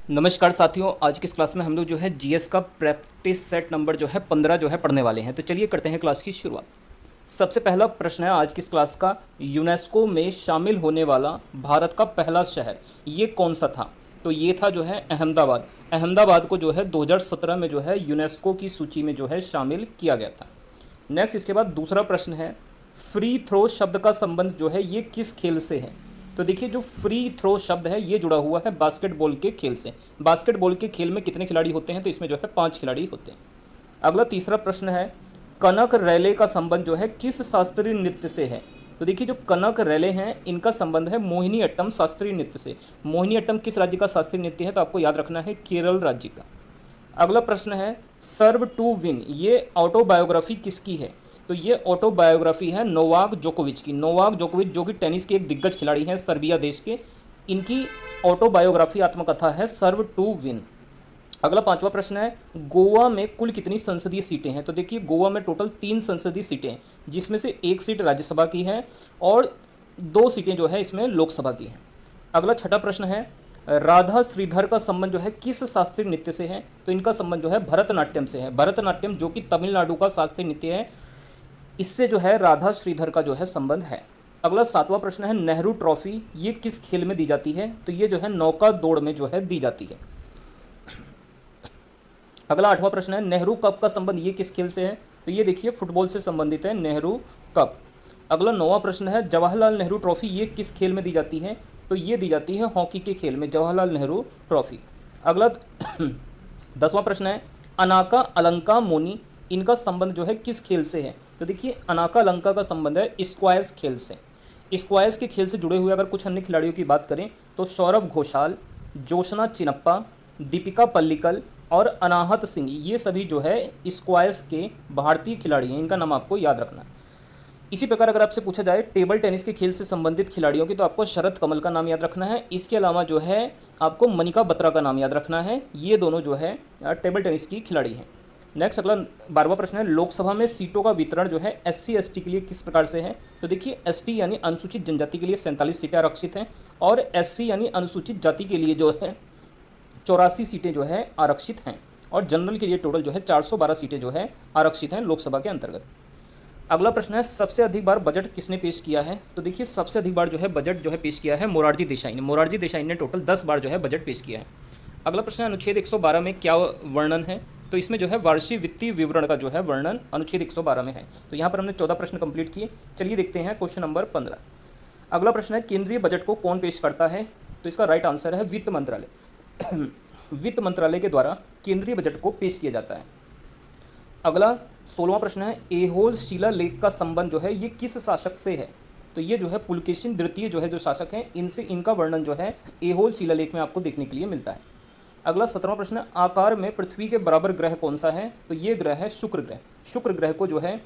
नमस्कार साथियों, आज की इस क्लास में हम लोग जो है जीएस का प्रैक्टिस सेट नंबर जो है 15 जो है पढ़ने वाले हैं। तो चलिए करते हैं क्लास की शुरुआत। सबसे पहला प्रश्न है आज की इस क्लास का, यूनेस्को में शामिल होने वाला भारत का पहला शहर ये कौन सा था? तो ये था जो है अहमदाबाद। अहमदाबाद को जो है 2017 में जो है यूनेस्को की सूची में जो है शामिल किया गया था। नेक्स्ट इसके बाद दूसरा प्रश्न है, फ्री थ्रो शब्द का संबंध जो है ये किस खेल से है? तो देखिए, जो फ्री थ्रो शब्द है ये जुड़ा हुआ है बास्केटबॉल के खेल से। बास्केटबॉल के खेल में कितने खिलाड़ी होते हैं? तो इसमें जो है 5 खिलाड़ी होते हैं। अगला तीसरा प्रश्न है, कनक रैले का संबंध जो है किस शास्त्रीय नृत्य से है? तो देखिए, जो कनक रैले हैं इनका संबंध है मोहिनी अट्टम शास्त्रीय नृत्य से। मोहिनी अट्टम किस राज्य का शास्त्रीय नृत्य है? तो आपको याद रखना है केरल राज्य का। अगला प्रश्न है, सर्व टू विन ये ऑटोबायोग्राफी किसकी है? तो ये ऑटोबायोग्राफी है नोवाक जोकोविच की। नोवाक जोकोविच जो कि टेनिस के एक दिग्गज खिलाड़ी हैं सर्बिया देश के, इनकी ऑटोबायोग्राफी आत्मकथा है सर्व टू विन। अगला पांचवा प्रश्न है, गोवा में कुल कितनी संसदीय सीटें हैं? तो देखिए, गोवा में टोटल 3 संसदीय सीटें हैं, जिसमें से 1 सीट राज्यसभा की है और 2 सीटें जो है इसमें लोकसभा की हैं। अगला छठा प्रश्न है, राधा श्रीधर का संबंध जो है किस शास्त्रीय नृत्य से है? तो इनका संबंध जो है भरतनाट्यम से है। भरतनाट्यम जो कि तमिलनाडु का शास्त्रीय नृत्य है, इससे जो है राधा श्रीधर का जो है संबंध है। अगला सातवां प्रश्न है, नेहरू ट्रॉफी ये किस खेल में दी जाती है? तो ये जो है नौका दौड़ में जो है दी जाती है। अगला आठवां प्रश्न है, नेहरू कप का संबंध ये किस खेल से है? तो ये देखिए फुटबॉल से संबंधित है नेहरू कप। अगला नौवां प्रश्न है, जवाहरलाल नेहरू ट्रॉफी ये किस खेल में दी जाती है? तो ये दी जाती है हॉकी के खेल में, जवाहरलाल नेहरू ट्रॉफी। अगला 10वां प्रश्न है, अनाका अलंका मोनी इनका संबंध जो है किस खेल से है? तो देखिए, अनाका अलंका का संबंध है स्क्वैश खेल से। स्क्वैश के खेल से जुड़े हुए अगर कुछ अन्य खिलाड़ियों की बात करें तो सौरभ घोषाल, जोशना चिनप्पा, दीपिका पल्लिकल और अनाहत सिंह, ये सभी जो है स्क्वैश के भारतीय खिलाड़ी हैं। इनका नाम आपको याद रखना है। इसी प्रकार अगर आपसे पूछा जाए टेबल टेनिस के खेल से संबंधित खिलाड़ियों की, तो आपको शरद कमल का नाम याद रखना है। इसके अलावा जो है आपको मनिका बत्रा का नाम याद रखना है। ये दोनों जो है टेबल टेनिस की खिलाड़ी हैं। नेक्स्ट अगला 12वां प्रश्न है, लोकसभा में सीटों का वितरण जो है SC ST के लिए किस प्रकार से है? तो देखिए, ST यानी अनुसूचित जनजाति के लिए 47 सीटें आरक्षित हैं और SC यानी अनुसूचित जाति के लिए जो है 84 सीटें जो है आरक्षित हैं और जनरल के लिए टोटल जो है 412 सीटें जो है आरक्षित हैं लोकसभा के अंतर्गत। अगला प्रश्न है, सबसे अधिक बार बजट किसने पेश किया है? तो देखिए, सबसे अधिक बार जो है बजट जो है पेश किया है मोरारजी देसाई ने। मोरारजी देसाई ने टोटल 10 बार जो है बजट पेश किया है। अगला प्रश्न है, अनुच्छेद 112 में क्या वर्णन है? तो इसमें जो है वार्षिक वित्तीय विवरण का जो है वर्णन अनुच्छेद 112 में है। तो यहाँ पर हमने 14 प्रश्न कंप्लीट किए। चलिए देखते हैं क्वेश्चन नंबर 15। अगला प्रश्न है, केंद्रीय बजट को कौन पेश करता है? तो इसका राइट आंसर है वित्त मंत्रालय। वित्त मंत्रालय के द्वारा केंद्रीय बजट को पेश किया जाता है। अगला 16वां प्रश्न है, एहोल शिलालेख का संबंध जो है ये किस शासक से है? तो ये जो है पुलकेशिन द्वितीय जो है जो शासक हैं, इनसे इनका वर्णन जो है एहोल शिलालेख में आपको देखने के लिए मिलता है। अगला 17वां प्रश्न है, आकार में पृथ्वी के बराबर ग्रह कौन सा है? तो ये ग्रह है शुक्र ग्रह। शुक्र ग्रह को जो है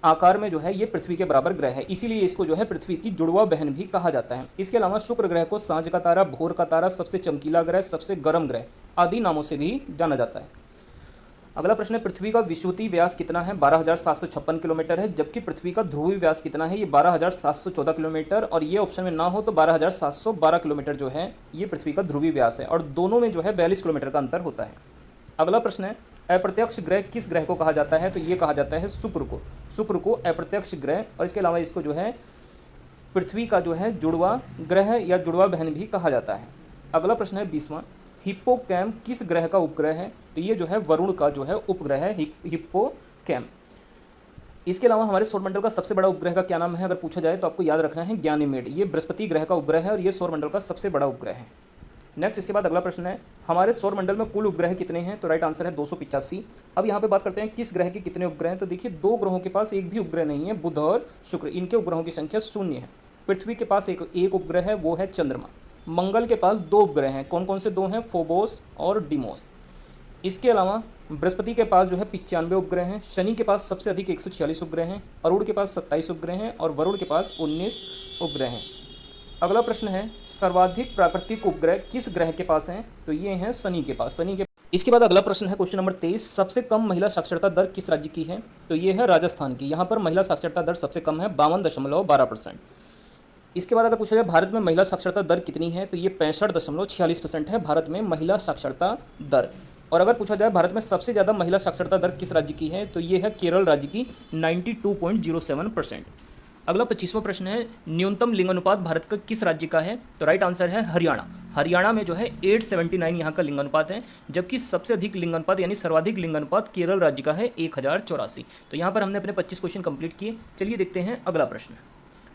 आकार में जो है ये पृथ्वी के बराबर ग्रह है, इसीलिए इसको जो है पृथ्वी की जुड़वा बहन भी कहा जाता है। इसके अलावा शुक्र ग्रह को सांझ का तारा, भोर का तारा, सबसे चमकीला ग्रह, सबसे गर्म ग्रह आदि नामों से भी जाना जाता है। अगला प्रश्न है, पृथ्वी का विषुवतीय व्यास कितना है? 12,756 किलोमीटर है, जबकि पृथ्वी का ध्रुवीय व्यास कितना है? ये 12,714 किलोमीटर, और ये ऑप्शन में ना हो तो 12,712 किलोमीटर जो है ये पृथ्वी का ध्रुवीय व्यास है, और दोनों में जो है 42 किलोमीटर का अंतर होता है। अगला प्रश्न है, अप्रत्यक्ष ग्रह किस ग्रह को कहा जाता है? तो ये कहा जाता है शुक्र को। शुक्र को अप्रत्यक्ष ग्रह, और इसके अलावा इसको जो है पृथ्वी का जो है जुड़वा ग्रह या जुड़वा बहन भी कहा जाता है। अगला प्रश्न है 20वां, हिप्पोकैम्प किस ग्रह का उपग्रह है? तो ये जो है वरुण का जो है उपग्रह है हिप्पोकैम्प। इसके अलावा हमारे सौरमंडल का सबसे बड़ा उपग्रह का क्या नाम है अगर पूछा जाए तो आपको याद रखना है गैनीमेड। ये बृहस्पति ग्रह का उपग्रह है और ये सौरमंडल का सबसे बड़ा उपग्रह है। नेक्स्ट इसके बाद अगला प्रश्न है, हमारे सौरमंडल में कुल उपग्रह कितने हैं? तो राइट आंसर है 285। अब यहाँ पे बात करते हैं किस ग्रह के कितने उपग्रह हैं। तो देखिए, 2 ग्रहों के पास एक भी उपग्रह नहीं है, बुध और शुक्र, इनके उपग्रहों की संख्या 0 है। पृथ्वी के पास एक उपग्रह है, वो है चंद्रमा। मंगल के पास 2 उपग्रह हैं, कौन कौन से 2 हैं? फोबोस और डिमोस। इसके अलावा बृहस्पति के पास जो है 95 उपग्रह हैं, शनि के पास सबसे अधिक 146 उपग्रह हैं, अरुण के पास 27 उपग्रह हैं और वरुण के पास 19 उपग्रह हैं। अगला प्रश्न है, सर्वाधिक प्राकृतिक उपग्रह किस ग्रह के पास हैं? तो ये हैं शनि के पास। इसके बाद अगला प्रश्न है क्वेश्चन नंबर 23, सबसे कम महिला साक्षरता दर किस राज्य की है? तो ये है राजस्थान की। यहाँ पर महिला साक्षरता दर सबसे कम है 52.12%। इसके बाद अगर पूछा जाए भारत में महिला साक्षरता दर कितनी है, तो ये 65.46% है भारत में महिला साक्षरता दर। और अगर पूछा जाए भारत में सबसे ज़्यादा महिला साक्षरता दर किस राज्य की है, तो ये है केरल राज्य की 92.07%। अगला 25वां प्रश्न है, न्यूनतम लिंगानुपात भारत का किस राज्य का है, तो राइट आंसर है हरियाणा। हरियाणा में जो है 879 यहाँ का लिंगानुपात है, जबकि सबसे अधिक लिंगानुपात यानी सर्वाधिक लिंगानुपात केरल राज्य का है 1084। तो यहाँ पर हमने अपने 25 क्वेश्चन कंप्लीट किए। चलिए देखते हैं अगला प्रश्न।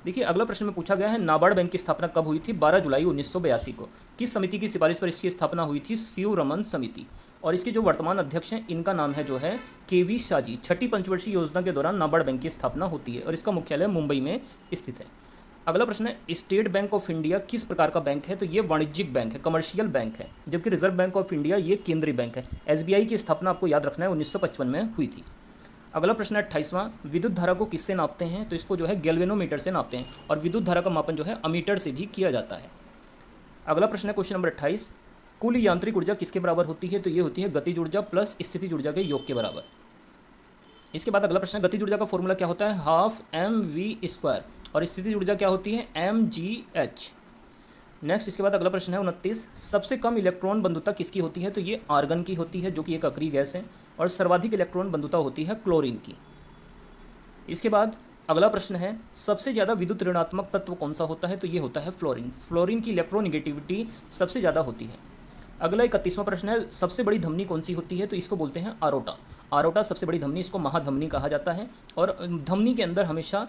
देखिए अगला प्रश्न में पूछा गया है, नाबार्ड बैंक की स्थापना कब हुई थी, 12 जुलाई 1982 को। किस समिति की सिफारिश पर इसकी स्थापना हुई थी, सीव रमन समिति। और इसके जो वर्तमान अध्यक्ष हैं इनका नाम है जो है केवी शाजी। छठी पंचवर्षीय योजना के दौरान नाबार्ड बैंक की स्थापना होती है और इसका मुख्यालय मुंबई में स्थित है। अगला प्रश्न है, स्टेट बैंक ऑफ इंडिया किस प्रकार का बैंक है, तो ये वाणिज्यिक बैंक है, कमर्शियल बैंक है, जबकि रिजर्व बैंक ऑफ इंडिया ये केंद्रीय बैंक है। एसबीआई की स्थापना आपको याद रखना है 1955 में हुई थी। अगला प्रश्न है 28वां, विद्युत धारा को किससे नापते हैं, तो इसको जो है गैल्वेनोमीटर से नापते हैं और विद्युत धारा का मापन जो है अमीटर से भी किया जाता है। अगला प्रश्न है क्वेश्चन नंबर 28, कुल यांत्रिक ऊर्जा किसके बराबर होती है, तो ये होती है गतिज ऊर्जा प्लस स्थितिज ऊर्जा के योग के बराबर। इसके बाद अगला प्रश्न है, गतिज ऊर्जा का फॉर्मूला क्या होता है, हाफ mv² और स्थितिज ऊर्जा क्या होती है, mgh। नेक्स्ट इसके बाद अगला प्रश्न है 29, सबसे कम इलेक्ट्रॉन बंधुता किसकी होती है, तो ये आर्गन की होती है जो कि एक अक्रिय गैस है, और सर्वाधिक इलेक्ट्रॉन बंधुता होती है क्लोरीन की। इसके बाद अगला प्रश्न है, सबसे ज़्यादा विद्युत ऋणात्मक तत्व कौन सा होता है, तो ये होता है फ्लोरीन। फ्लोरीन की इलेक्ट्रोनिगेटिविटी सबसे ज़्यादा होती है। अगला 31वां प्रश्न है, सबसे बड़ी धमनी कौन सी होती है, तो इसको बोलते हैं आरोटा। आरोटा सबसे बड़ी धमनी, इसको महाधमनी कहा जाता है और धमनी के अंदर हमेशा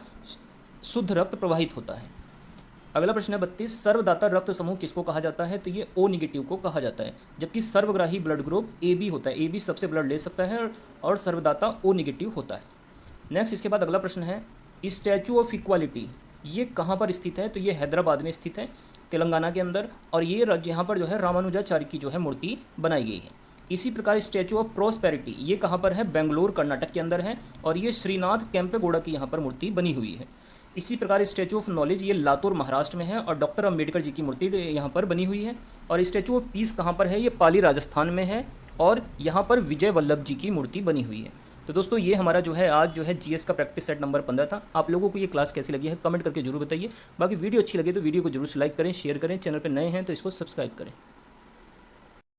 शुद्ध रक्त प्रवाहित होता है। अगला प्रश्न है 32, सर्वदाता रक्त समूह किसको कहा जाता है, तो ये ओ निगेटिव को कहा जाता है, जबकि सर्वग्राही ब्लड ग्रुप ए बी होता है। ए बी सबसे ब्लड ले सकता है और सर्वदाता ओ निगेटिव होता है। नेक्स्ट इसके बाद अगला प्रश्न है, स्टैचू ऑफ इक्वालिटी ये कहाँ पर स्थित है, तो ये हैदराबाद में स्थित है, तेलंगाना के अंदर, और ये राज्य यहाँ पर जो है रामानुजाचार्य की जो है मूर्ति बनाई गई है। इसी प्रकार स्टैचू ऑफ प्रॉस्पेरिटी ये कहाँ पर है, बेंगलोर कर्नाटक के अंदर है, और ये श्रीनाथ केम्पेगौड़ा की यहाँ पर मूर्ति बनी हुई है। इसी प्रकार स्टैचू ऑफ नॉलेज ये लातूर महाराष्ट्र में है, और डॉक्टर अम्बेडकर जी की मूर्ति यहाँ पर बनी हुई है। और स्टैचू ऑफ पीस कहाँ पर है, ये पाली राजस्थान में है, और यहाँ पर विजय वल्लभ जी की मूर्ति बनी हुई है। तो दोस्तों ये हमारा जो है आज जो है जीएस का प्रैक्टिस सेट नंबर 15 था। आप लोगों को ये क्लास कैसी लगी है कमेंट करके जरूर बताइए। बाकी वीडियो अच्छी लगी तो वीडियो को जरूर से लाइक करें, शेयर करें, चैनल पर नए हैं तो इसको सब्सक्राइब करें।